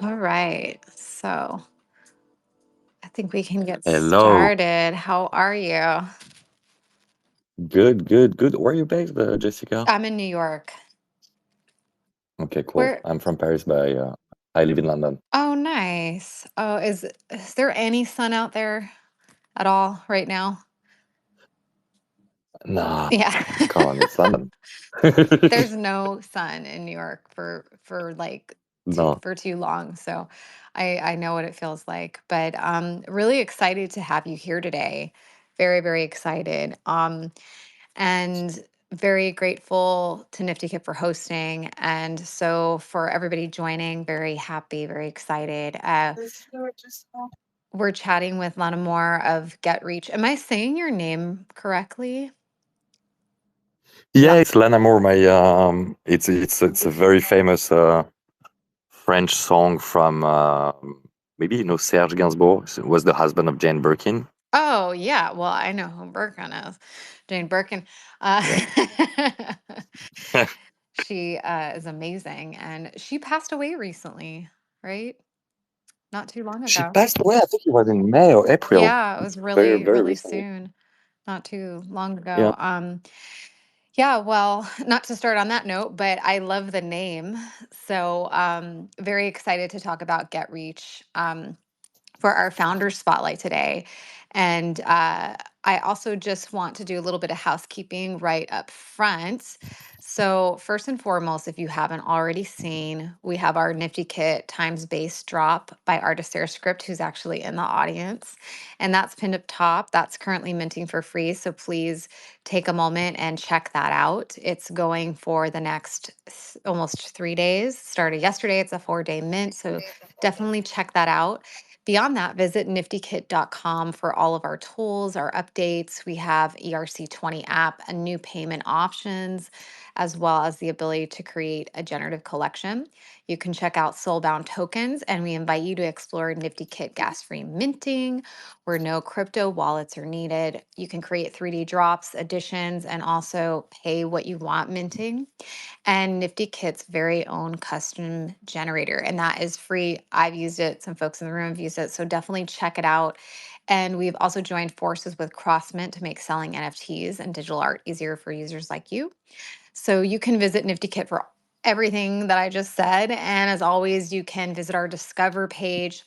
All right. So I think we can get Hello. started. How are you? Good, good, good. Where are you based, Jessica? I'm in New York. Okay, cool. Where? I'm from Paris, but I live in London. Oh, nice. Oh, is there any sun out there at all right now? Nah, Yeah. come on, it's London. There's no sun in New York for like No. for too long. So I know what it feels like. But really excited to have you here today. Very, very excited. And very grateful to Nifty Kit for hosting. And so for everybody joining, very happy, very excited. We're chatting with Lana Moore of GetReach. Am I saying your name correctly? Yeah, it's L'Amour. It's a very famous French song from maybe Serge Gainsbourg was the husband of Jane Birkin. Oh, yeah. Well, I know who Birkin is. Jane Birkin. Uh, Yeah. she is amazing. And she passed away recently, right? Not too long She ago. passed away. I think it was in May or April. Yeah, it was Very, really, very really recently. soon, not too long Yeah. ago. Yeah, well, not to start on that note, but I love the name. So, very excited to talk about GetReach. For our founder spotlight today. And I also just want to do a little bit of housekeeping right up front. So, first and foremost, if you haven't already seen, we have our Nifty Kit Times Base drop by Artist Air Script, who's actually in the audience. And that's pinned up top. That's currently minting for free. So, please take a moment and check that out. It's going for the next almost 3 days. Started yesterday, it's a 4-day mint. So, definitely check that out. Beyond that, visit niftykit.com for all of our tools, our updates. We have ERC20 app, a new payment options, as well as the ability to create a generative collection. You can check out Soulbound tokens, and we invite you to explore Nifty Kit gas-free minting, where no crypto wallets are needed. You can create 3D drops, additions, and also pay what you want minting, and Nifty Kit's very own custom generator. And that is free. I've used it. Some folks in the room have used it. So definitely check it out. And we've also joined forces with CrossMint to make selling NFTs and digital art easier for users like you. So you can visit Nifty Kit for everything that I just said. And as always, you can visit our Discover page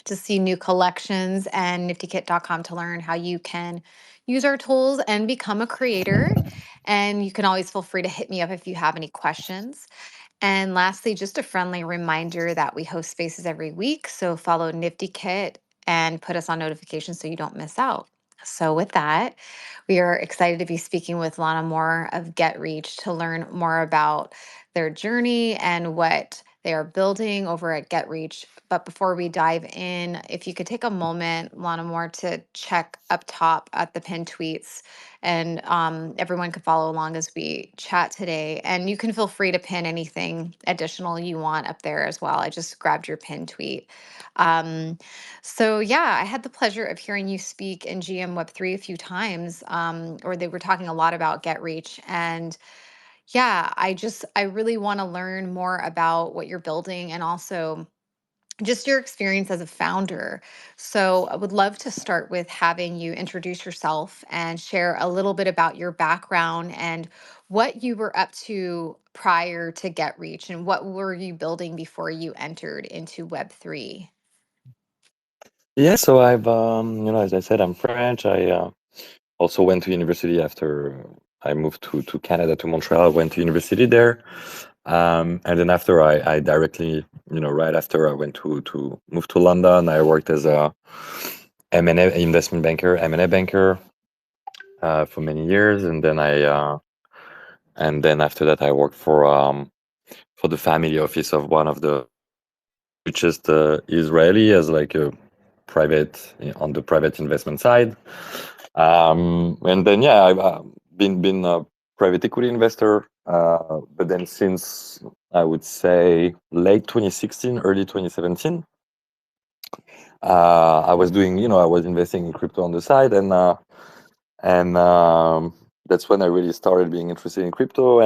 to see new collections and niftykit.com to learn how you can use our tools and become a creator. And you can always feel free to hit me up if you have any questions. And lastly, just a friendly reminder that we host spaces every week. So follow Nifty Kit and put us on notifications so you don't miss out. So, with that, we are excited to be speaking with Lana Moore of GetReach to learn more about their journey and what they are building over at GetReach. But before we dive in, if you could take a moment, Lana Moore, to check up top at the pinned tweets, and everyone can follow along as we chat today. And you can feel free to pin anything additional you want up there as well. I just grabbed your pin tweet. Um, so yeah, I had the pleasure of hearing you speak in GM Web3 a few times, or they were talking a lot about GetReach. And yeah, I really want to learn more about what you're building and also just your experience as a founder. So, I would love to start with having you introduce yourself and share a little bit about your background and what you were up to prior to GetReach and what were you building before you entered into Web3. Yeah, so as I said, I'm French. I also went to university after I moved to Canada, to Montreal. I went to university there. And then after I directly, right after I went to move to London, I worked as a M&A investment banker, M&A banker for many years. And then after that, I worked for the family office of one of the richest Israeli as like a private on the private investment side. And then yeah, I've been a private equity investor, but then since I would say late 2016, early 2017, I was doing, I was investing in crypto on the side, and that's when I really started being interested in crypto.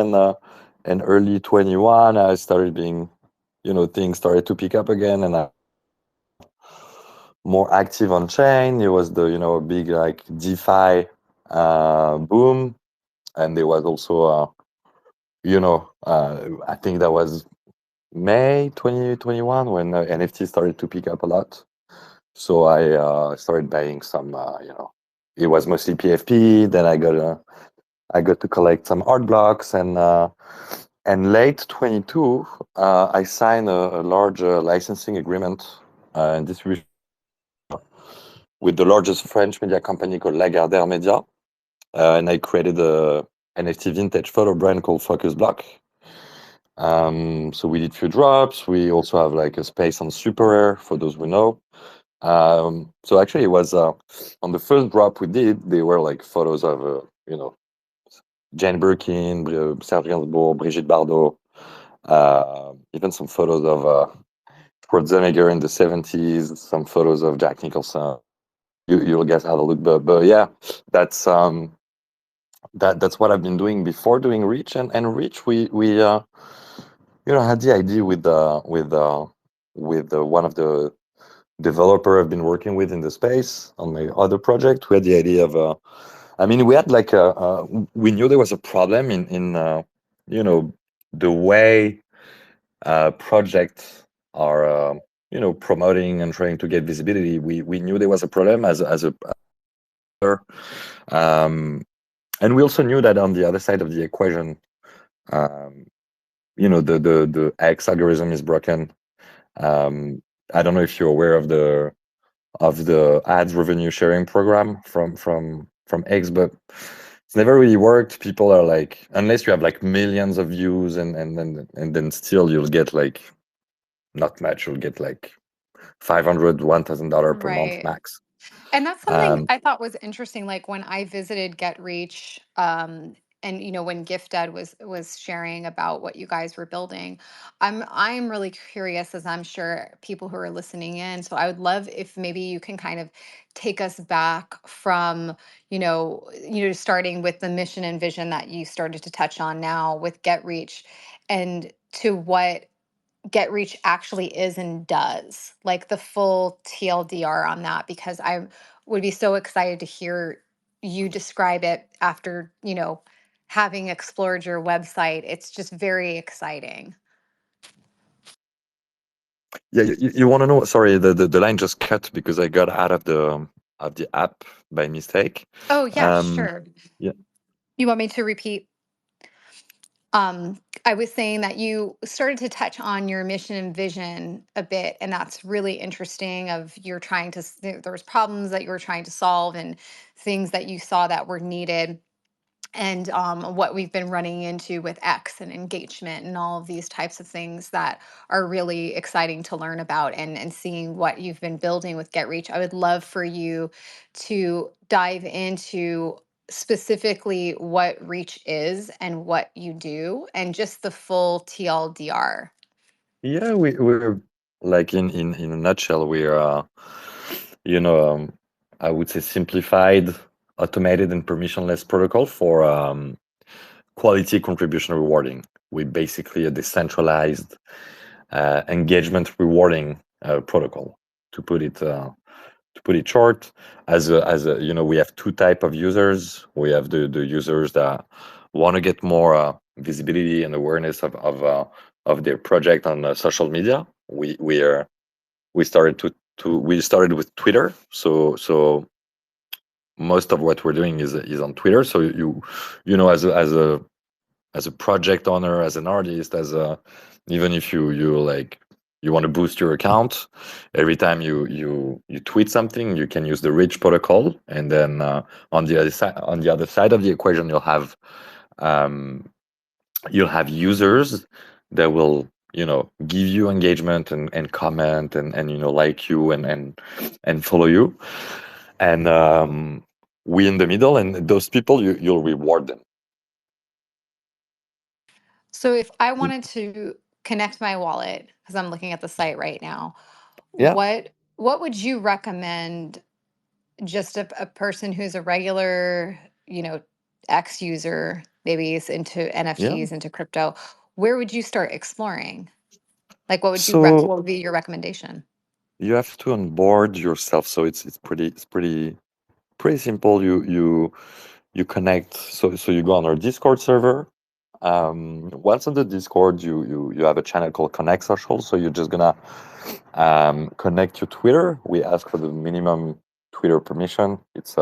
And early 21, I started being things started to pick up again, and I more active on chain. It was the big like DeFi boom, and there was also I think that was May 2021 when NFT started to pick up a lot. So I started buying some. It was mostly PFP. Then I got to collect some art blocks, and late 22, I signed a large licensing agreement and distribution with the largest French media company called Lagardère Media, and I created a NFT vintage photo brand called Focus Block. So we did few drops. We also have like a space on Super Rare for those who know. So actually, it was on the first drop we did. They were like photos of Jane Birkin, Serge Gainsbourg, Brigitte Bardot, even some photos of Schwarzenegger in the 70s, some photos of Jack Nicholson. You'll guess how to look, but yeah, that's that's what I've been doing before doing Reach, and Reach we had the idea with one of the developer I've been working with in the space on my other project. We had the idea of I mean, we had like we knew there was a problem in the way projects are promoting and trying to get visibility. We knew there was a problem as a um, and we also knew that on the other side of the equation, um, the X algorithm is broken. Um, I don't know if you're aware of the ads revenue sharing program from X, but it's never really worked. People are like, unless you have like millions of views and then still you'll get like not much. You'll get like $500, $1,000 per month Right. max. And that's something Um, I thought was interesting. Like when I visited GetReach, and when Gift Ed was sharing about what you guys were building, I'm really curious, as I'm sure people who are listening in. So I would love if maybe you can kind of take us back from starting with the mission and vision that you started to touch on now with GetReach, and to what GetReach actually is and does, like the full TLDR on that, because I would be so excited to hear you describe it after, having explored your website. It's just very exciting. yeah, you want to know? Sorry, the line just cut because I got out of the app by mistake. Oh, yeah, Um, sure. yeah, You want me to repeat? I was saying that you started to touch on your mission and vision a bit, and that's really interesting. Of you're trying to, there was problems that you were trying to solve and things that you saw that were needed, and what we've been running into with X and engagement and all of these types of things that are really exciting to learn about, and seeing what you've been building with GetReach. I would love for you to dive into specifically what Reach is and what you do, and just the full TLDR. yeah, we're like in a nutshell, we're you know um, I would say simplified, automated, and permissionless protocol for quality contribution rewarding. We basically a decentralized engagement rewarding protocol. To put it short, as a we have two type of users. We have the users that want to get more visibility and awareness of their project on social media. We started with Twitter, so most of what we're doing is on Twitter. So as a project owner, as an artist, as a even if you like you want to boost your account, every time you tweet something, you can use the Reach protocol, and then on the other side of the equation, um, you'll have users that will give you engagement and comment and like you and follow you, and we in the middle, and those people you'll reward them. So if I wanted to connect my wallet, because I'm looking at the site right now, Yeah, what would you recommend, just a person who's a regular, X user, maybe is into yeah. NFTs, into crypto, where would you start exploring Like, what would So what would be your recommendation? you have to onboard yourself. So it's pretty simple. You connect. So you go on our Discord server. Once on the Discord, you have a channel called Connect Social. So you're just gonna connect your Twitter. We ask for the minimum Twitter permission. It's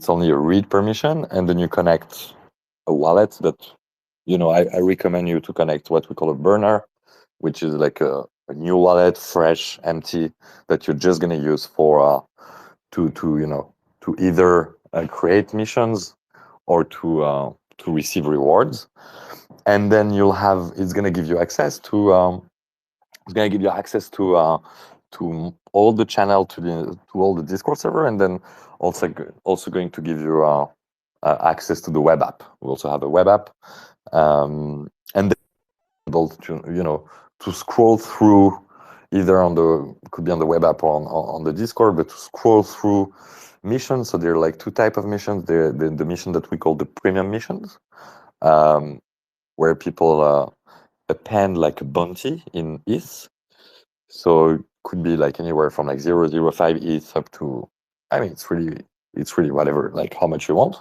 only a read permission, and then you connect a wallet that, I recommend you to connect what we call a burner, which is like a new wallet, fresh, empty, that you're just gonna use for to either create missions or to receive rewards. And then it's gonna give you access to all the channel, to all the Discord server, and then also going to give you access to the web app. We also have a web app, and then able to scroll through either could be on the web app or on the Discord, but to scroll through missions. So there are like two type of missions. The mission that we call the premium missions, where people append like a bounty in ETH. So it could be like anywhere from like 0.05 ETH up to, I mean, it's really whatever, like how much you want.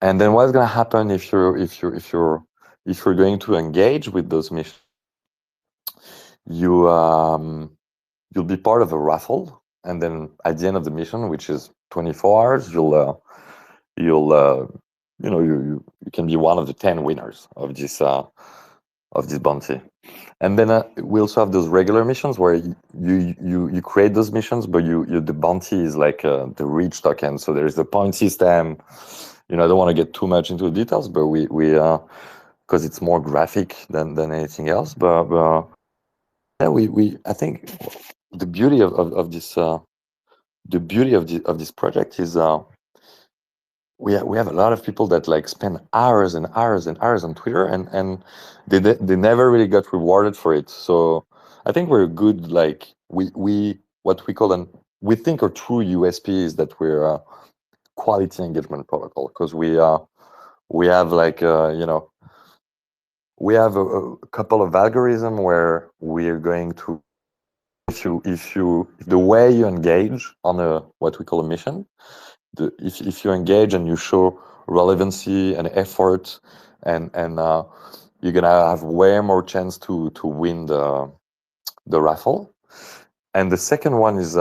And then what's gonna happen if you're going to engage with those missions, you'll be part of a raffle, and then at the end of the mission, which is 24 hours, you'll you can be one of the 10 winners of this bounty. And then we also have those regular missions where you create those missions, but the bounty is like the reach token. So there's the point system. I don't want to get too much into the details, but we because it's more graphic than anything else. But yeah, we I think the beauty of this project is we have a lot of people that like spend hours and hours and hours on Twitter, and they never really got rewarded for it. So I think we're good. Like we what we call we think our true USP is that we're a quality engagement protocol, because we have like we have a couple of algorithm where we're going to, if the way you engage on what we call a mission, if you engage and you show relevancy and effort, and you're gonna have way more chance to win the raffle. And the second one is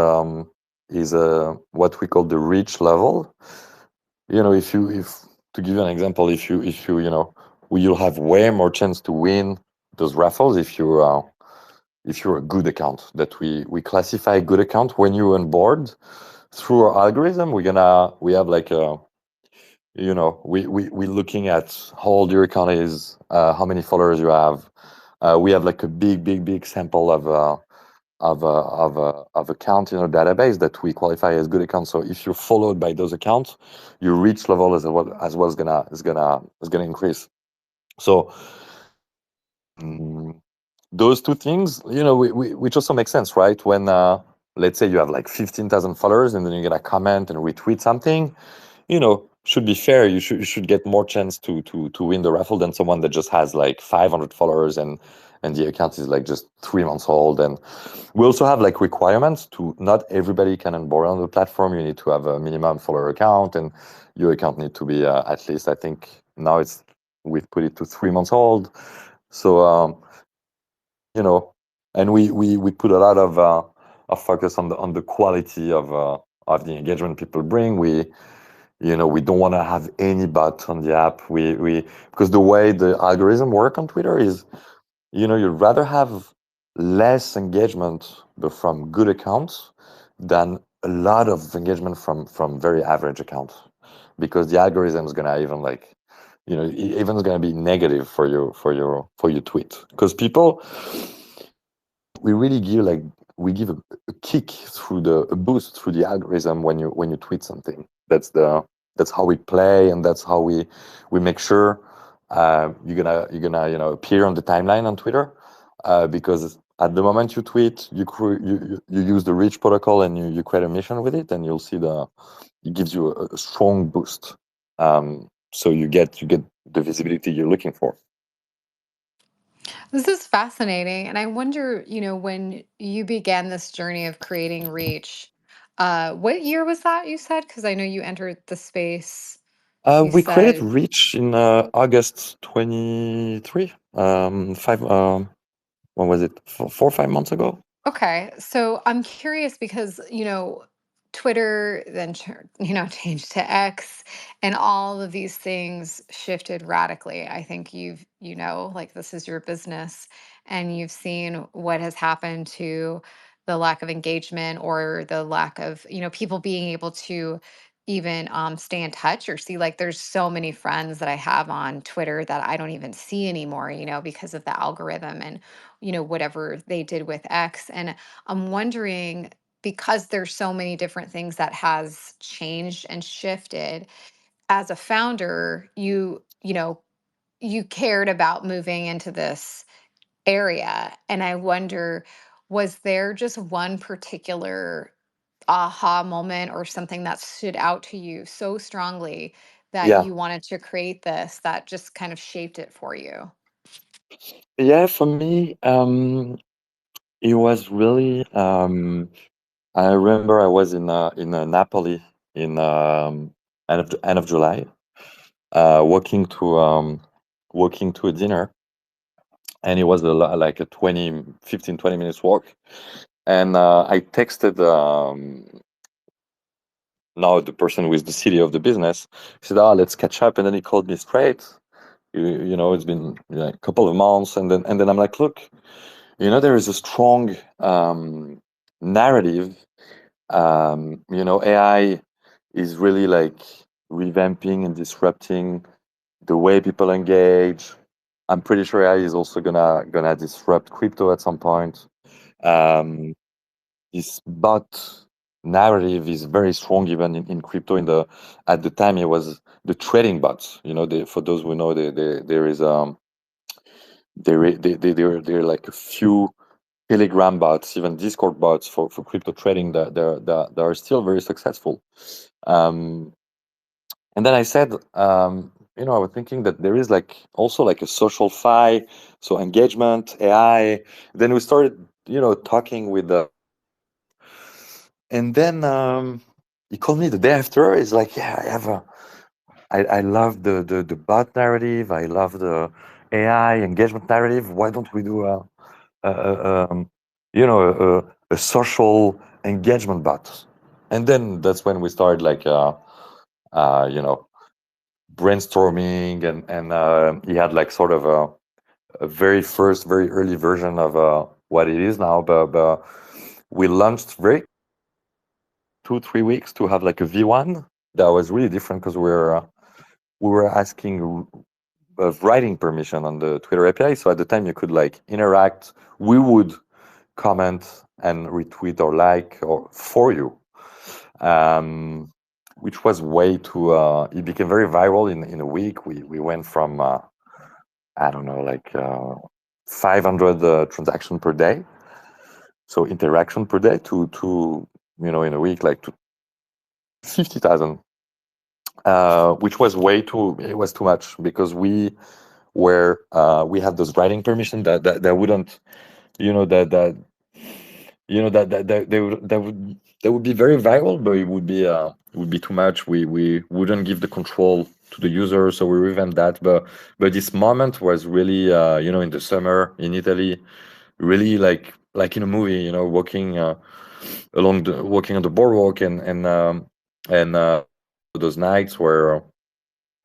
what we call the reach level. If to give you an example, you'll have way more chance to win those raffles if you're a good account. That we classify a good account when you're on board through our algorithm. We have like we're looking at how old your account is, how many followers you have. We have like a big sample of account in our database that we qualify as good accounts. So if you're followed by those accounts, your reach level as well is gonna increase. So those two things, which also makes sense, right? When let's say you have like 15,000 followers, and then you're gonna comment and retweet something, should be fair. You should get more chance to win the raffle than someone that just has like 500 followers, and the account is like just 3 months old. And we also have like requirements to not everybody can onboard on the platform. You need to have a minimum follower account, and your account need to be at least, I think now we've put it to 3 months old. So and we put a lot of focus on the quality of the engagement people bring. We don't want to have any bot on the app. Because the way the algorithm work on Twitter is, you'd rather have less engagement but from good accounts than a lot of engagement from very average accounts, because the algorithm is gonna even like, even is gonna be negative for your tweet, because people, we give a kick a boost through the algorithm when you tweet something. That's how we play, and that's how we make sure you're gonna appear on the timeline on Twitter, because at the moment you tweet, you use the reach protocol, and you create a mission with it, and you'll see it gives you a strong boost. So you get the visibility you're looking for. This is fascinating. And I wonder, when you began this journey of creating Reach, what year was that you said? Because I know you entered the space, you We created said. Reach in August 23. When was it? 4 or 5 months ago? Okay, so I'm curious because, Twitter then, changed to X, and all of these things shifted radically. I think like this is your business, and you've seen what has happened to the lack of engagement or the lack of, people being able to even stay in touch or see, like, there's so many friends that I have on Twitter that I don't even see anymore, because of the algorithm and whatever they did with X. And I'm wondering, because there's so many different things that has changed and shifted, as a founder, you cared about moving into this area. And I wonder, was there just one particular aha moment or something that stood out to you so strongly that Yeah. you wanted to create this that just kind of shaped it for you? Yeah, for me, it was really. I remember I was in Napoli in end of July, walking to a dinner, and it was like a 15-20 minutes walk. And I texted now the person who is the CEO of the business. He said, "Ah, let's catch up." And then he called me straight. It's been a couple of months, and then I'm like, "Look, there is a strong narrative. AI is really like revamping and disrupting the way people engage. I'm pretty sure AI is also gonna disrupt crypto at some point. Um, this bot narrative is very strong even in crypto. At the time, it was the trading bots. For those who know, there is there are like a few Telegram bots, even Discord bots for crypto trading that are still very successful. Um, and then I said, I was thinking that there is like also like a social fi, so engagement, AI. Then we started, talking with the, and then he called me the day after. He's like, yeah, I love the bot narrative. I love the AI engagement narrative. Why don't we do a, a, um, a social engagement bot? And then that's when we started like, uh, you know, brainstorming, and he had like sort of a very first, very early version of what it is now. But we launched very 2-3 weeks to have like a V1 that was really different because we were asking writing permission on the Twitter API. So at the time you could like interact. We would comment and retweet or like or for you, um, which was way too. It became very viral in a week. We went from I don't know, like 500 transaction per day, so interaction per day, to in a week like to 50,000, which was way too. It was too much because we had those writing permission that wouldn't, that they would be very viral, but it would be too much. We wouldn't give the control to the user, so we revamped that. But this moment was really, in the summer in Italy, really like in a movie, walking walking on the boardwalk, and those nights where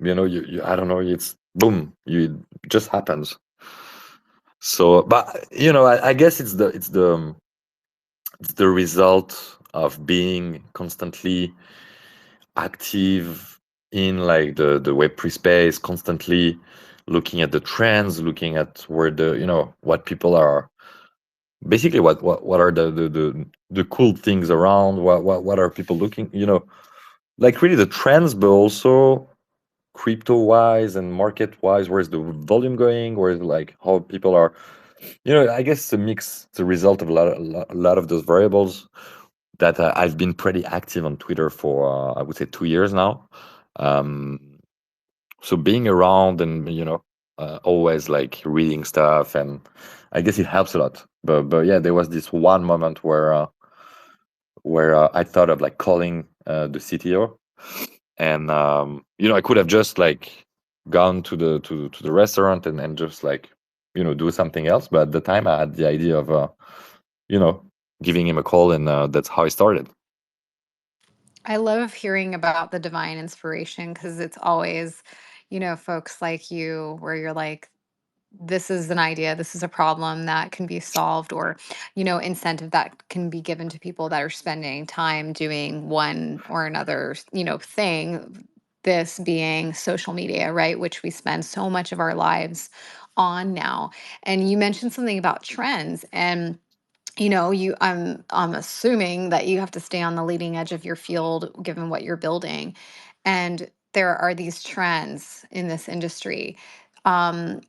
I don't know, it's boom, it just happens. So, but I guess it's the result of being constantly active in like the Web3 space, constantly looking at the trends, looking at where what people are, basically what are the cool things around, what are people looking, like really the trends, but also crypto wise and market wise, where's the volume going, where's like how people are, I guess it's a mix, it's a result of a lot of those variables that I've been pretty active on Twitter for, I would say, 2 years now. Um, so being around and always like reading stuff, and I guess it helps a lot. But yeah, there was this one moment where I thought of like calling the CTO, and I could have just like gone to the restaurant and just like do something else. But at the time, I had the idea of you know giving him a call, and that's how I started. I love hearing about the divine inspiration because it's always, folks like you where you're like, this is an idea, this is a problem that can be solved, or, incentive that can be given to people that are spending time doing one or another, thing. This being social media, right? Which we spend so much of our lives on now. And you mentioned something about trends, and I'm assuming that you have to stay on the leading edge of your field given what you're building. And there are these trends in this industry. Um,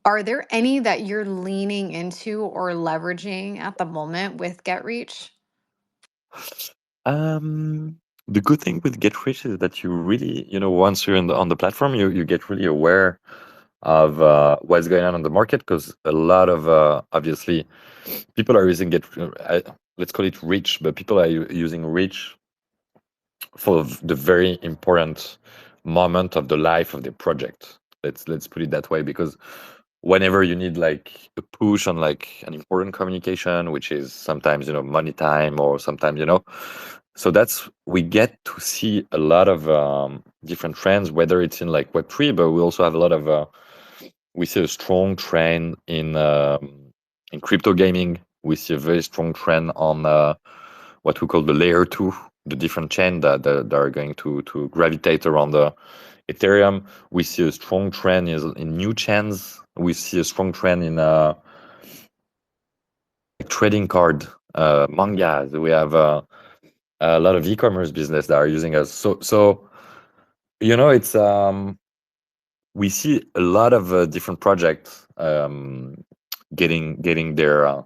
are there any that you're leaning into or leveraging at the moment with GetReach? Um, the good thing with GetRich is that you really, once you're on the platform, you get really aware of what's going on the market, because a lot of obviously people are using let's call it Reach, but people are using Reach for the very important moment of the life of the project. Let's put it that way, because whenever you need like a push on like an important communication, which is sometimes money time, or sometimes so that's we get to see a lot of different trends, whether it's in like Web3, but we also have a lot of we see a strong trend in crypto gaming. We see a very strong trend on what we call the layer two, the different chain that are going to gravitate around the Ethereum. We see a strong trend in new chains. We see a strong trend in trading card, mangas. We have a lot of e-commerce business that are using us. So it's we see a lot of different projects getting their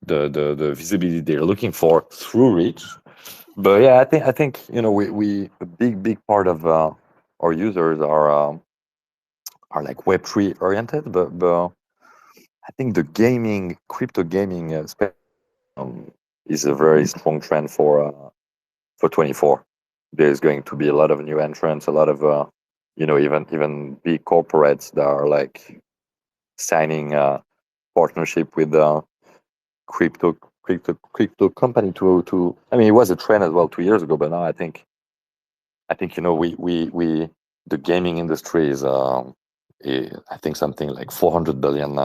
the visibility they're looking for through Reach. But yeah, I think we a big part of our users are like Web3 oriented, but I think the gaming, crypto gaming space is a very strong trend for 24. There's going to be a lot of new entrants, a lot of even big corporates that are like signing partnership with crypto crypto company to. I mean, it was a trend as well 2 years ago, but now I think we the gaming industry is I think something like 400 billion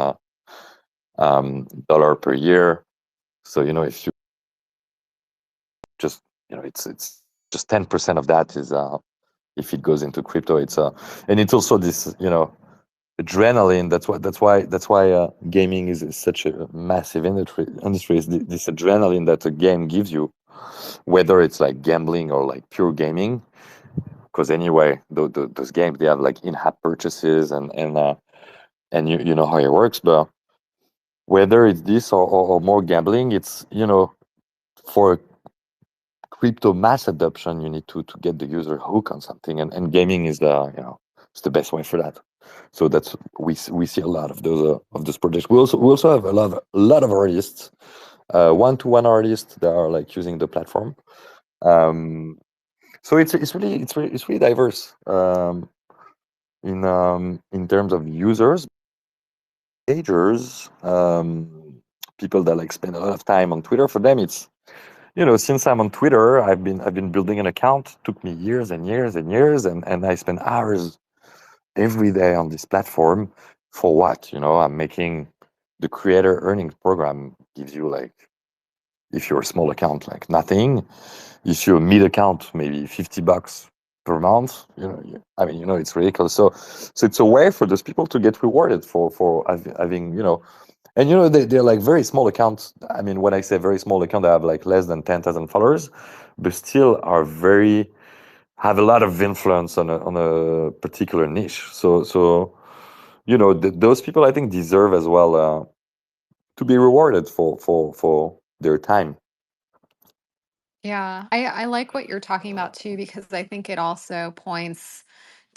dollar per year. So if you just it's just 10% of that is if it goes into crypto, it's and it's also this adrenaline. That's why gaming is such a massive industry is this adrenaline that a game gives you, whether it's like gambling or like pure gaming. Because anyway, those games, they have like in-app purchases, and you know how it works. But whether it's this or more gambling, it's for crypto mass adoption, you need to get the user hook on something, and gaming is it's the best way for that. So that's we see a lot of those projects. We also have a lot of artists, one-to-one artists that are like using the platform. Um, so it's really diverse in terms of users, engagers, people that like spend a lot of time on Twitter. For them, it's since I'm on Twitter, I've been building an account. Took me years and years and years, and I spend hours every day on this platform. For what? I'm making the creator earnings program gives you like, if you're a small account, like nothing. If you're a mid account, maybe $50 per month. I mean, it's ridiculous. So it's a way for those people to get rewarded for having and they're like very small accounts. I mean, when I say very small account, they have like less than 10,000 followers, but still have a lot of influence on a particular niche. So those people, I think, deserve as well to be rewarded for their time. Yeah, I like what you're talking about too, because I think it also points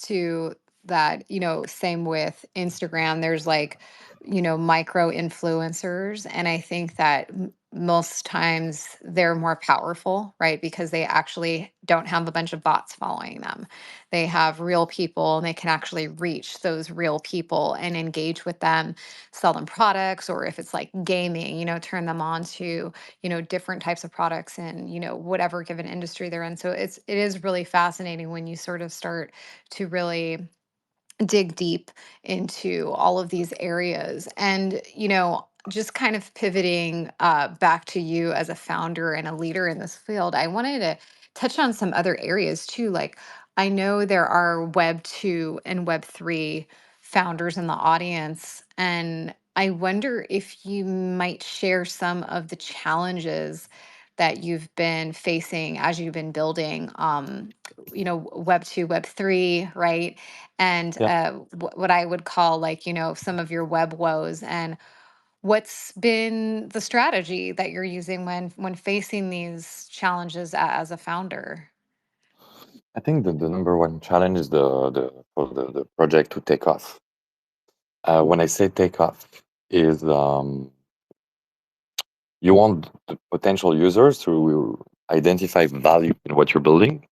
to that, same with Instagram, there's like, micro influencers. And I think that most times they're more powerful, right? Because they actually don't have a bunch of bots following them. They have real people and they can actually reach those real people and engage with them, sell them products, or if it's like gaming, turn them on to, different types of products in, whatever given industry they're in. So it is really fascinating when you sort of start to really dig deep into all of these areas. And, just kind of pivoting back to you as a founder and a leader in this field, I wanted to touch on some other areas too. Like, I know there are Web 2 and Web 3 founders in the audience. And I wonder if you might share some of the challenges that you've been facing as you've been building, Web 2, Web 3, right? And Yeah, what I would call, like, some of your web woes, and what's been the strategy that you're using when facing these challenges as a founder. I think the number one challenge is for the project to take off. When I say take off, is you want the potential users to identify value in what you're building.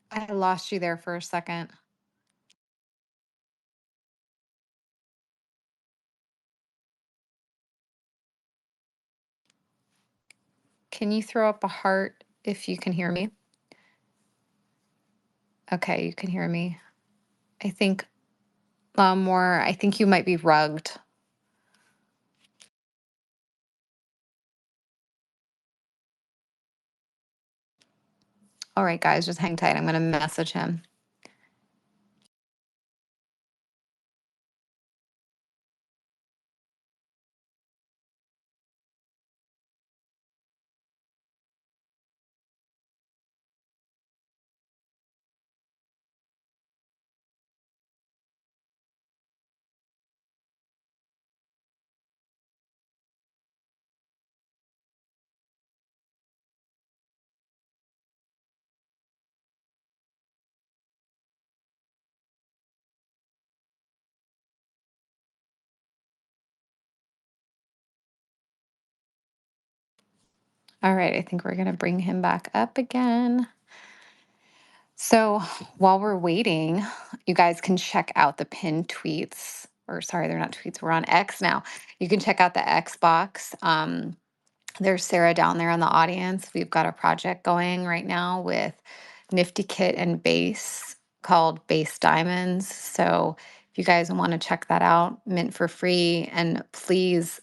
I lost you there for a second. Can you throw up a heart if you can hear me? Okay, you can hear me. I think more. I think you might be rugged. All right, guys, just hang tight. I'm going to message him. All right, I think we're going to bring him back up again. So while we're waiting, you guys can check out the pinned tweets. Or sorry, they're not tweets. We're on X now. You can check out the X box. There's Sarah down there in the audience. We've got a project going right now with Nifty Kit and Base called Base Diamonds. So if you guys want to check that out, mint for free. And please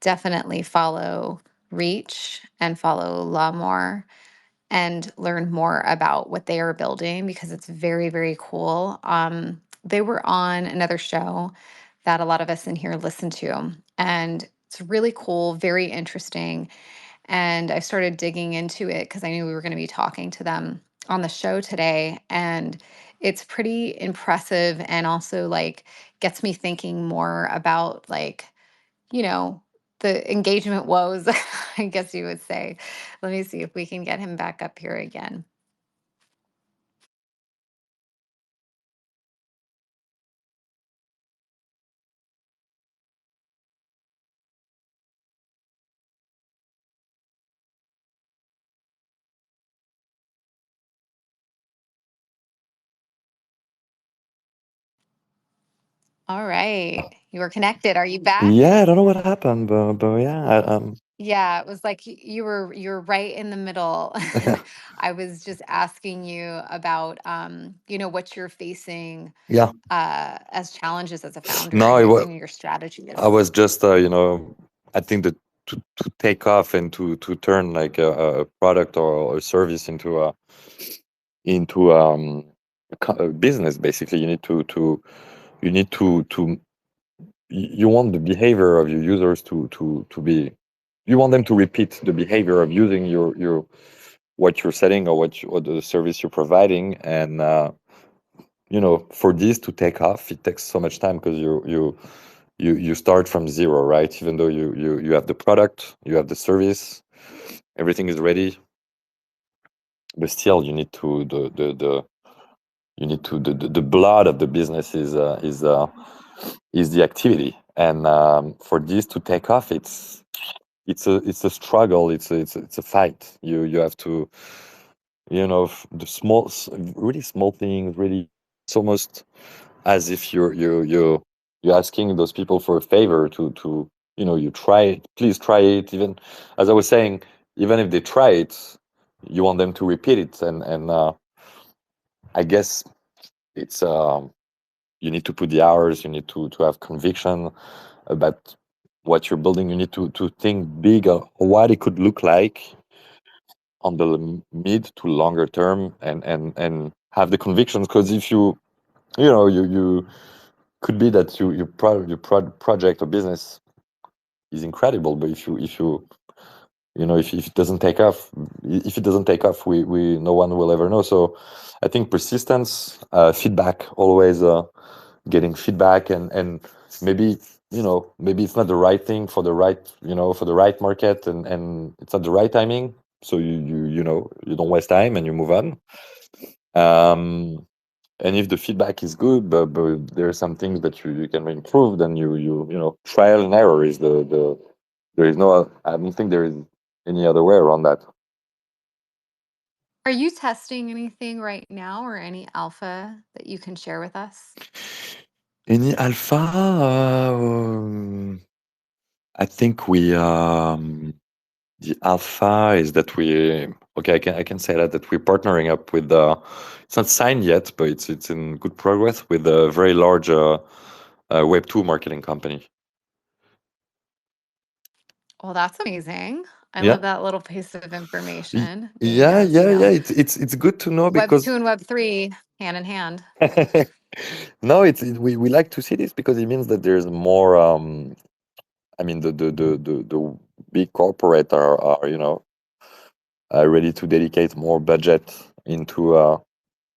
definitely follow Reach and follow Lamore and learn more about what they are building because it's very, very cool. They were on another show that a lot of us in here listen to, and it's really cool, very interesting. And I started digging into it because I knew we were going to be talking to them on the show today. And it's pretty impressive and also like gets me thinking more about like, you know, the engagement woes, I guess you would say. Let me see if we can get him back up here again. All right. You were connected. Are you back? Yeah, I don't know what happened, but yeah, Yeah, it was like you were right in the middle. And I was just asking you about what you're facing yeah. as challenges as a founder No, and your strategy I is. was just I think that to take off and to turn like a product or a service into a business. Basically, you need to you want the behavior of your users to be, you want them to repeat the behavior of using your what you're selling or what the service you're providing. And for this to take off, it takes so much time because you start from zero, right? Even though you have the product, you have the service, everything is ready, but still you need to the blood of the business is the activity, and for this to take off, it's a struggle. It's a fight. You have to, the really small things. Really, it's almost as if you're asking those people for a favor to you try it. Please try it. Even as I was saying, even if they try it, you want them to repeat it, and I guess it's you need to put the hours. You need to have conviction about what you're building. You need to think big of what it could look like on the mid to longer term, and have the convictions. Because if you could be that project or business is incredible, but if it doesn't take off, we no one will ever know. So I think persistence, feedback, always getting feedback, and maybe maybe it's not the right thing for the right market, and it's not the right timing, so you don't waste time and you move on. And if the feedback is good, but there are some things that you can improve, then trial and error is the there is no, I don't think there is any other way around that. Are you testing anything right now or any alpha that you can share with us? Any alpha? I think the alpha is that okay, I can say that we're partnering up with it's not signed yet, but it's in good progress with a very large Web2 marketing company. Well, that's amazing. I Yeah. love that little piece of information, being Yeah, as, yeah, yeah. It's good to know Web because 2 and Web 3 hand in hand. no, we like to see this because it means that there's more. I mean, the big corporate are ready to dedicate more budget into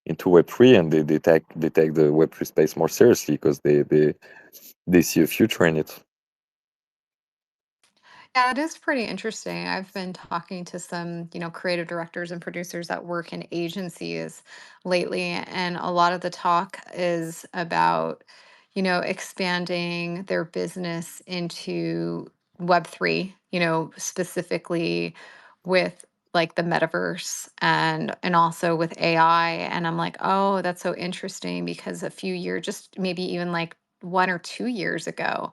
Web3, and they take the Web3 space more seriously because they see a future in it. Yeah, it is pretty interesting. I've been talking to some, creative directors and producers that work in agencies lately, and a lot of the talk is about, expanding their business into Web3, specifically with like the metaverse and also with AI. And I'm like, oh, that's so interesting because a few years, just maybe even like 1 or 2 years ago,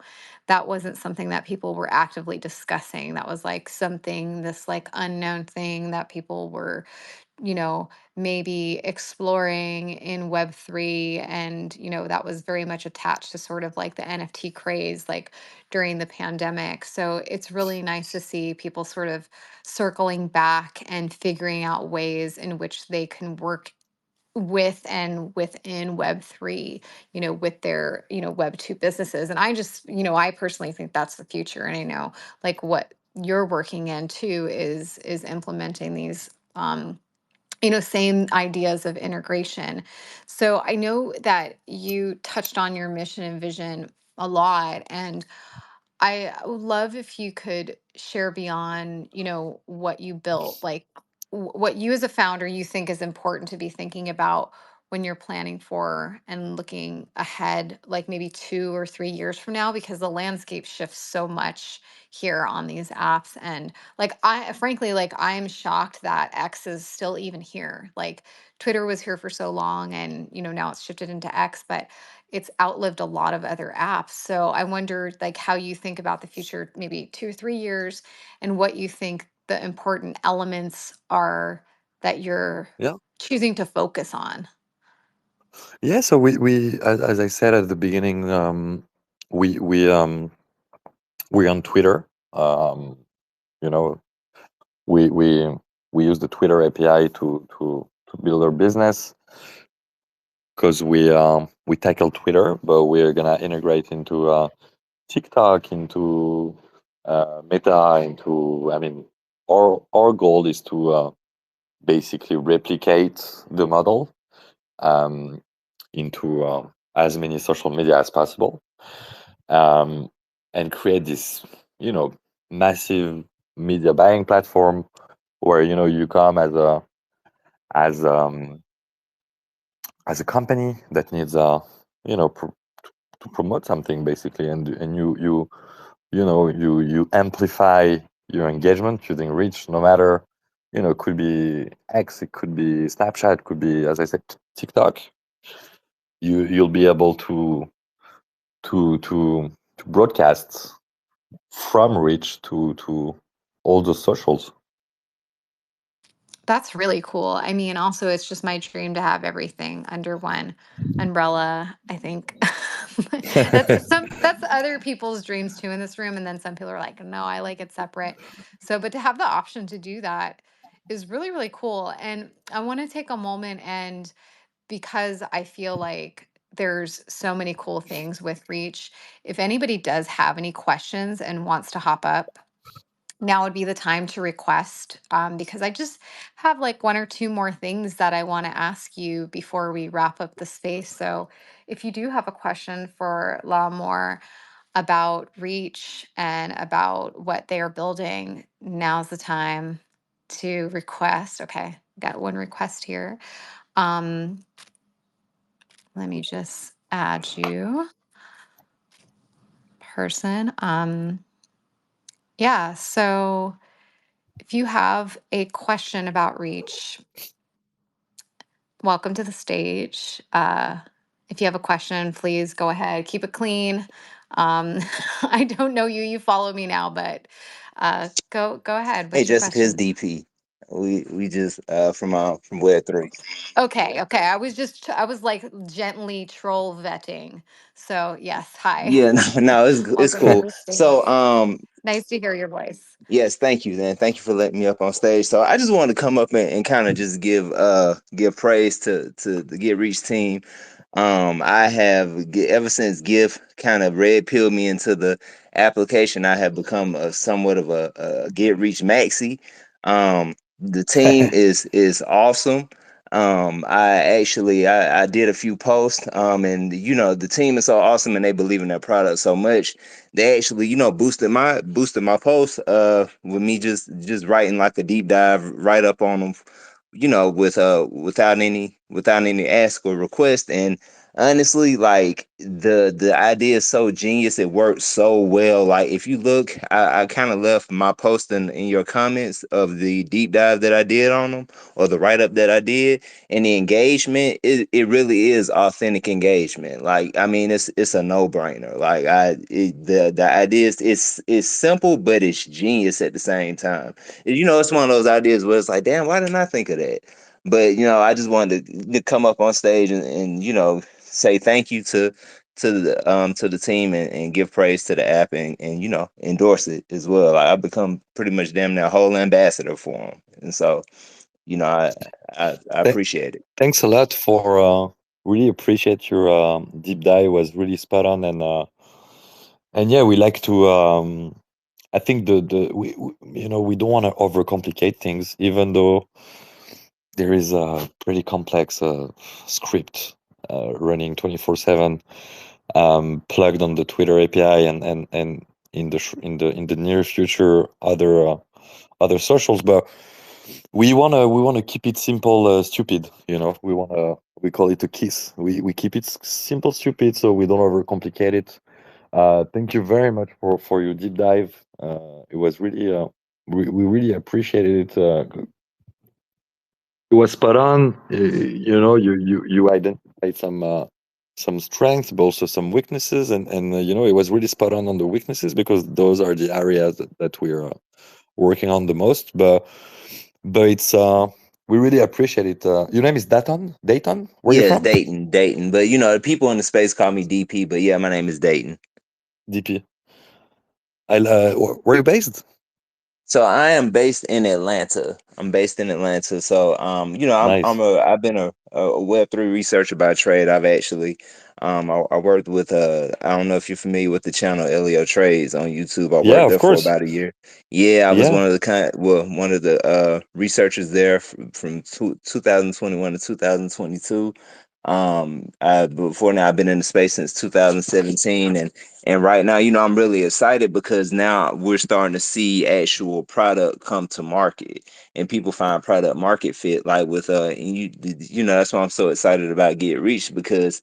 that wasn't something that people were actively discussing. That was like something, this like unknown thing that people were, maybe exploring in Web3. And, that was very much attached to sort of like the NFT craze, like during the pandemic. So it's really nice to see people sort of circling back and figuring out ways in which they can work with and within Web3, with their, Web2 businesses. And I just, I personally think that's the future. And I know like what you're working in too is implementing these same ideas of integration. So I know that you touched on your mission and vision a lot, and I would love if you could share beyond, what you built, like what you as a founder you think is important to be thinking about when you're planning for and looking ahead, like maybe 2 or 3 years from now, because the landscape shifts so much here on these apps. And like I frankly, like I'm shocked that X is still even here. Like Twitter was here for so long and now it's shifted into X, but it's outlived a lot of other apps. So I wonder like how you think about the future, maybe 2 or 3 years, and what you think the important elements are that you're Yeah, choosing to focus on. yeah. So we as I said at the beginning, we're on Twitter. You know, we we we use the Twitter API to build our business because we tackle Twitter, but we're gonna integrate into TikTok, into Meta, into, I mean, our goal is to basically replicate the model um, into as many social media as possible, um, and create this, massive media buying platform where you come as as a company that needs you know pr- to promote something basically, and you amplify your engagement using reach, no matter, it could be X, it could be Snapchat, it could be, as I said, TikTok. You'll be able to broadcast from reach to all the socials. That's really cool. I mean, also, it's just my dream to have everything under one umbrella. I think that's other people's dreams too in this room, and then some people are like, "No, I like it separate." So, but to have the option to do that is really, really cool. And I want to take a moment, and because I feel like there's so many cool things with Reach, if anybody does have any questions and wants to hop up, now would be the time to request, because I just have like one or two more things that I want to ask you before we wrap up the space. So if you do have a question for Lamour about Reach and about what they are building, now's the time to request. Okay, got one request here. Um, Let me just add you, person. Yeah, so if you have a question about Reach, welcome to the stage. If you have a question, please go ahead. Keep it clean. I don't know you. You follow me now, but go ahead. Hey What's your Jessica, it's question? DP. We just from Web3. Okay, okay. I was like gently troll vetting. So yes, hi. Yeah, no, it's Welcome to cool. the stage. So Nice to hear your voice. yes, thank you, then. Thank you for letting me up on stage. So I just wanted to come up and kind of just give praise to the Get Reach team. I have ever since GIF kind of red pilled me into the application. I have become somewhat of a Get Reach maxi. The team is awesome. I did a few posts, and the team is so awesome, and they believe in their product so much. They actually boosted my post with me just writing like a deep dive right up on them, with without any ask or request. And honestly, like the idea is so genius, it works so well. Like if you look, I kind of left my post in your comments of the deep dive that I did on them, or the write up that I did, and the engagement, it really is authentic engagement. Like, I mean, it's a no-brainer. Like, the idea is, it's simple, but it's genius at the same time. It's one of those ideas where it's like, damn, why didn't I think of that? But I just wanted to come up on stage and say thank you to the team, and give praise to the app, and endorse it as well. Like, I've become pretty much damn near a whole ambassador for them, and so you know I I Th- appreciate it. Thanks a lot for really appreciate your deep dive, was really spot on, and yeah, we like to I think we don't want to overcomplicate things, even though there is a pretty complex script running 24/7, plugged on the Twitter API, and in the near future, other socials. But we wanna keep it simple, stupid. We call it a kiss. We keep it simple, stupid, so we don't overcomplicate it. Thank you very much for your deep dive. It was really we really appreciated it. It was spot on. You identified some strengths, but also some weaknesses, and it was really spot on the weaknesses, because those are the areas that we're working on the most. But it's we really appreciate it. Your name is Dayton. Dayton, where you Yeah, it's from? Dayton, but the people in the space call me DP. But yeah, my name is Dayton. DP. Where you based? So I am based in Atlanta. I'm based in Atlanta. So Nice. I've been a Web3 researcher by trade. I've actually I worked with I don't know if you're familiar with the channel Elio Trades on YouTube. I Yeah, worked of there for course. about a year. Yeah, I was Yeah. one of the researchers there from 2021 to 2022. Before now, I've been in the space since 2017, and right now, I'm really excited because now we're starting to see actual product come to market, and people find product market fit. Like with and that's why I'm so excited about Get Reach, because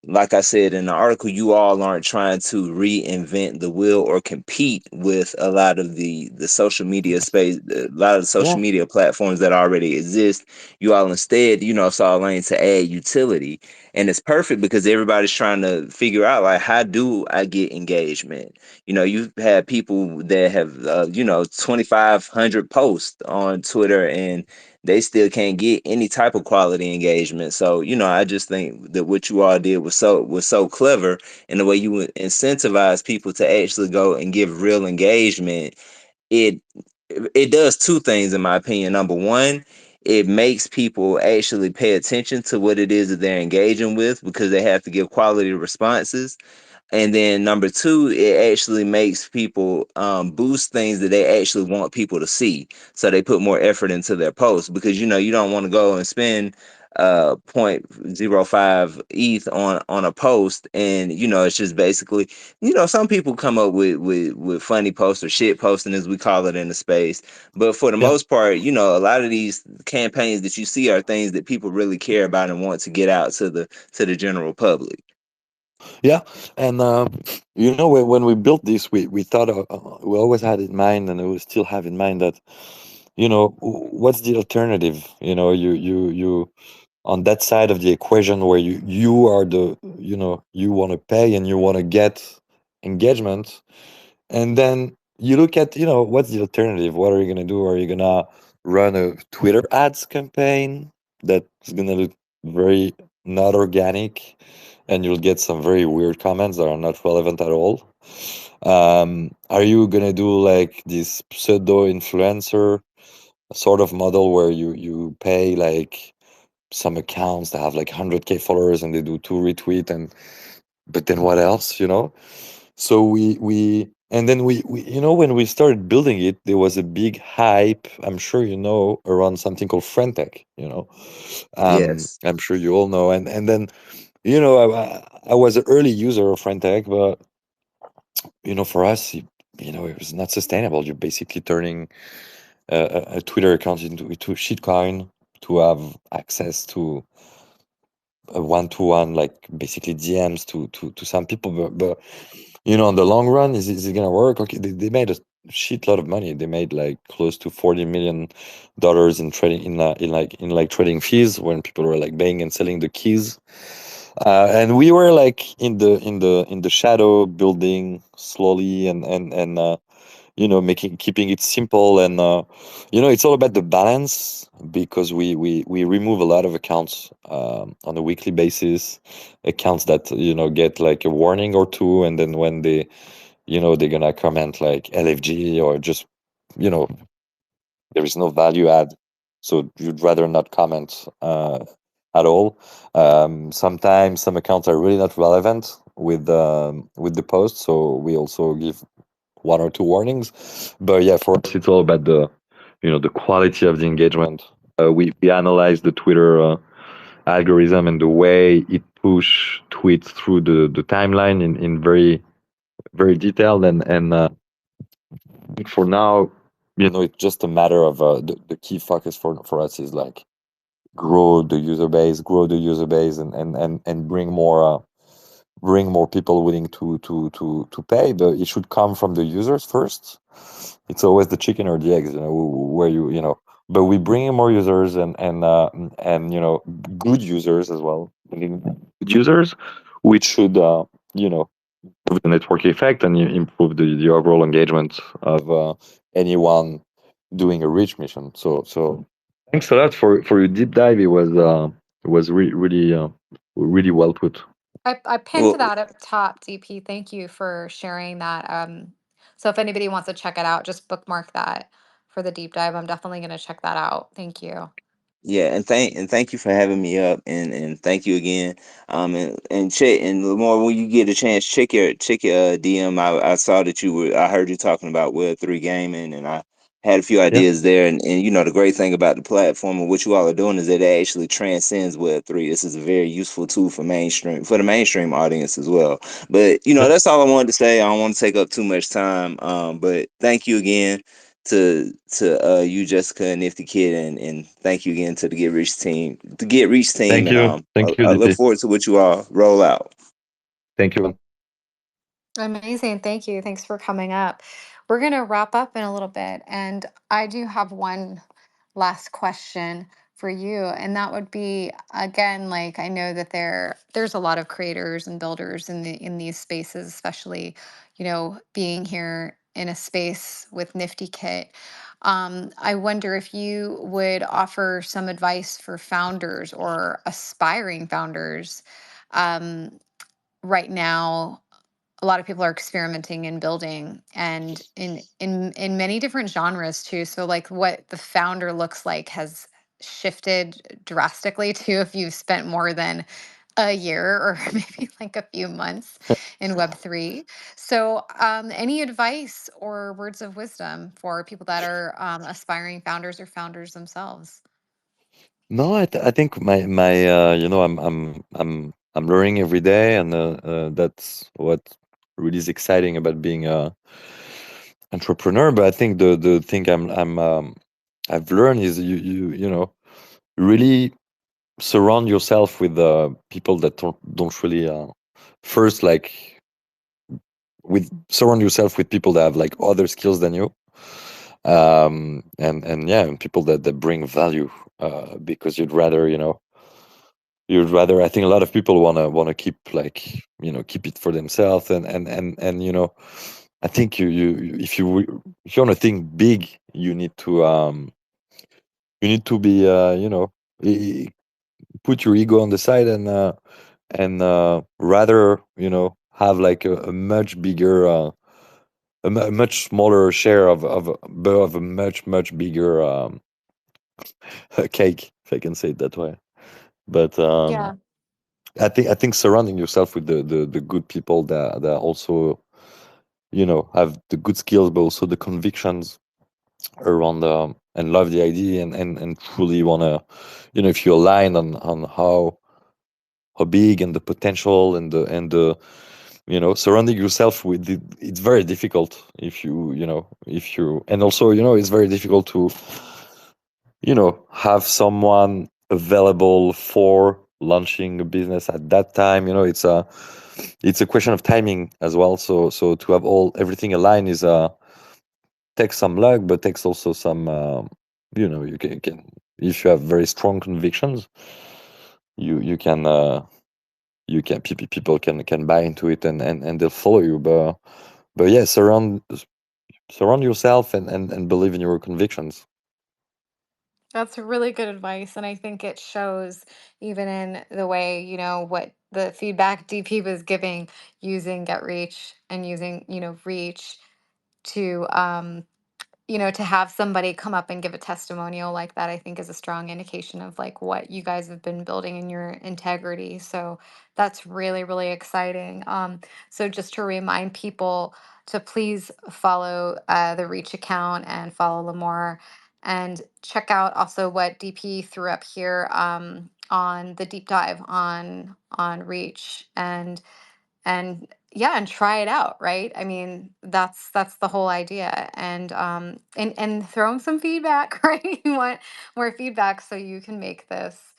like I said in the article, you all aren't trying to reinvent the wheel or compete with a lot of the social media space, a lot of the social Yeah, media platforms that already exist. You all instead, saw a lane to add utility, and it's perfect because everybody's trying to figure out, like, how do I get engagement? You've had people that have 2,500 posts on Twitter, and they still can't get any type of quality engagement. So, I just think that what you all did was so clever, and the way you would incentivize people to actually go and give real engagement. It it does two things in my opinion. Number one, it makes people actually pay attention to what it is that they're engaging with, because they have to give quality responses. And then number two, it actually makes people boost things that they actually want people to see. So they put more effort into their posts, because you don't want to go and spend 0.05 ETH on a post, and it's just basically, some people come up with funny posts or shit posting, as we call it in the space. But for the yeah, most part, a lot of these campaigns that you see are things that people really care about and want to get out to the general public. yeah. And when we built this, we thought we always had in mind, and we still have in mind that what's the alternative? You on that side of the equation where you are the you want to pay and you want to get engagement, and then you look at what's the alternative. What are you going to do? Are you going to run a Twitter ads campaign that's going to look very not organic, and you'll get some very weird comments that are not relevant at all? Are you going to do like this pseudo influencer sort of model where you pay like some accounts that have like 100K followers and they do two retweet, and but then what else, so we and then we when we started building it, there was a big hype, I'm sure around something called Frentech. Yes. I'm sure you all know. And then I was an early user of Frentech, but for us, it was not sustainable. You're basically turning a Twitter account into shitcoin to have access to a one-to-one, like basically DMs to some people. But on the long run, is it gonna work? Okay, they made a shitload of money. They made like close to $40 million in trading, in trading fees, when people were like buying and selling the keys. And we were like in the shadow, building slowly, and making keeping it simple. And it's all about the balance, because we remove a lot of accounts on a weekly basis, accounts that get like a warning or two, and then when they're gonna comment like LFG, or just you know there is no value add, so you'd rather not comment at all. Sometimes some accounts are really not relevant with the post, so we also give one or two warnings. But yeah, for us, it's all about the quality of the engagement. We analyze the Twitter algorithm and the way it push tweets through the timeline in very very detailed. And for now, it's just a matter of the key focus for us is like grow the user base, and bring more people willing to pay. But it should come from the users first. It's always the chicken or the eggs, where but we bring in more users, and good users as well. Bringing good users, which should improve the network effect, and improve the overall engagement of anyone doing a reach mission. So thanks a lot for your deep dive. It was really well put. I pinned Well, that up top, DP. Thank you for sharing that. So if anybody wants to check it out, just bookmark that for the deep dive. I'm definitely going to check that out. Thank you. yeah, and thank you for having me up, and thank you again. And check, and the more when you get a chance, check your DM. I saw that I heard you talking about Web3 gaming, and had a few Yeah. ideas there, and you know the great thing about the platform and what you all are doing is that it actually transcends Web3. This is a very useful tool for the mainstream audience as well. But you know Yeah. that's all I wanted to say. I don't want to take up too much time. But thank you again to you, Jessica and Nifty Kid, and thank you again to the Get Reach team, Thank and you. Thank you, I look DP. forward to what you all roll out. Thank you. Amazing. Thank you. Thanks for coming up. We're going to wrap up in a little bit. And I do have one last question for you. And that would be again, like I know that there's a lot of creators and builders in these spaces, especially, being here in a space with Nifty Kit. I wonder if you would offer some advice for founders or aspiring founders um, right now. A lot of people are experimenting and building and in many different genres too, so like what the founder looks like has shifted drastically too if you've spent more than a year or maybe like a few months in web3. So any advice or words of wisdom for people that are aspiring founders or founders themselves? No, I think my I'm learning every day, and that's what really is exciting about being a entrepreneur. But I think the thing I've learned is really surround yourself with people that don't really first like with surround yourself with people that have like other skills than you, and yeah, and people that bring value, because you'd rather I think a lot of people wanna keep like keep it for themselves, and I think if you want to think big, you need to be i- put your ego on the side, and rather have like a much bigger a much smaller share of a much bigger cake, if I can say it that way. But Yeah. I think surrounding yourself with the good people that also have the good skills, but also the convictions around, and love the idea, and truly want to, if you align on how big, and the potential, and the surrounding yourself with it's very difficult if you and also it's very difficult to have someone available for launching a business at that time. It's a question of timing as well. So to have everything aligned is takes some luck, but takes also some you can if you have very strong convictions, you can people can buy into it, and they'll follow you. But yeah, surround yourself, and believe in your convictions. That's really good advice. And I think it shows even in the way, what the feedback DP was giving using GetReach and using, Reach to to have somebody come up and give a testimonial like that, I think is a strong indication of like what you guys have been building in your integrity. So that's really, really exciting. So just to remind people to please follow the Reach account and follow Lamore and check out also what DP threw up here on the deep dive on Reach and yeah, and try it out, right? I mean, that's the whole idea. And throw 'em some feedback, right? You want more feedback so you can make this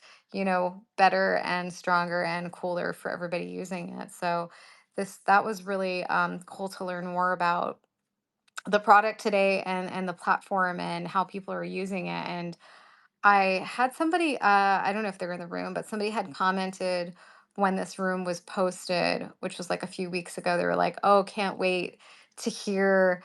better and stronger and cooler for everybody using it. So that was really cool to learn more about the product today and the platform and how people are using it. And I had somebody, I don't know if they're in the room, but somebody had commented when this room was posted, which was like a few weeks ago. They were like, oh, can't wait to hear,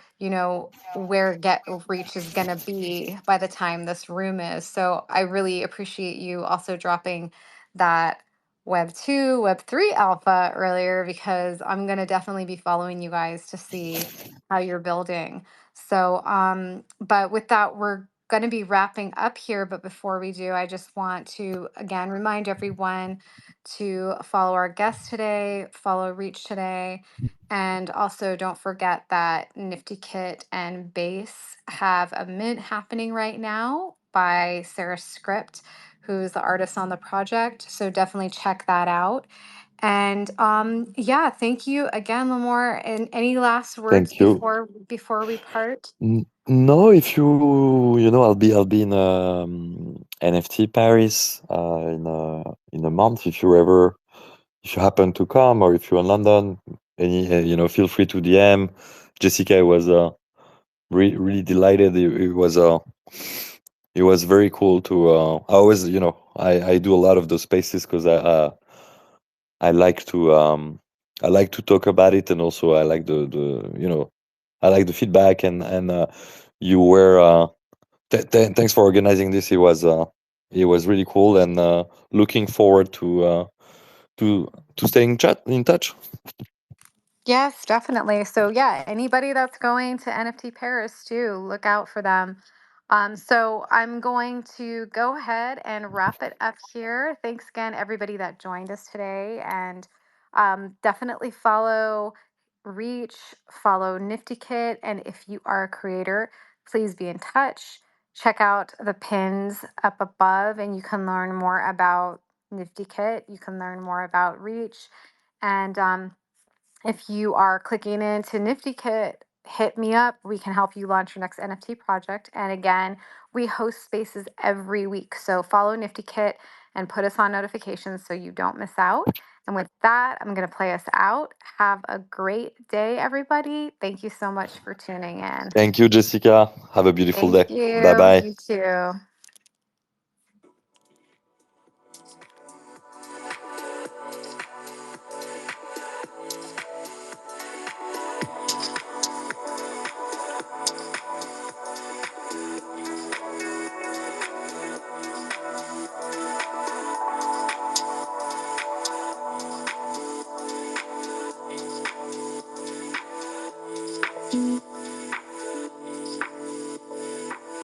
where Get Reach is going to be by the time this room is. So I really appreciate you also dropping that Web 2, Web 3 alpha earlier, because I'm going to definitely be following you guys to see how you're building. So, but with that, we're going to be wrapping up here, but before we do, I just want to again remind everyone to follow our guest today, follow Reach today, and also don't forget that Nifty Kit and Base have a mint happening right now by Sarah Script, who's the artist on the project. So definitely check that out. And yeah, thank you again, Lamore. And any last words Thank you. before we part? No, if I'll be in NFT Paris in a month. If you happen to come, or if you're in London, feel free to DM. Jessica was really delighted. It was very cool to. I always, I do a lot of those spaces because I like to talk about it, and also I like I like the feedback, and you were thanks for organizing this. It was really cool, and looking forward to staying in touch. Yes, definitely. So yeah, anybody that's going to NFT Paris too, look out for them. So I'm going to go ahead and wrap it up here. Thanks again, everybody that joined us today, and definitely follow Reach, follow Nifty Kit, and if you are a creator, please be in touch. Check out the pins up above, and you can learn more about Nifty Kit. You can learn more about Reach, and if you are clicking into Nifty Kit, hit me up. We can help you launch your next NFT project. And again, we host spaces every week. So follow Nifty Kit and put us on notifications so you don't miss out. And with that, I'm going to play us out. Have a great day, everybody. Thank you so much for tuning in. Thank you, Jessica. Have a beautiful Thank day. Bye you. bye. You too.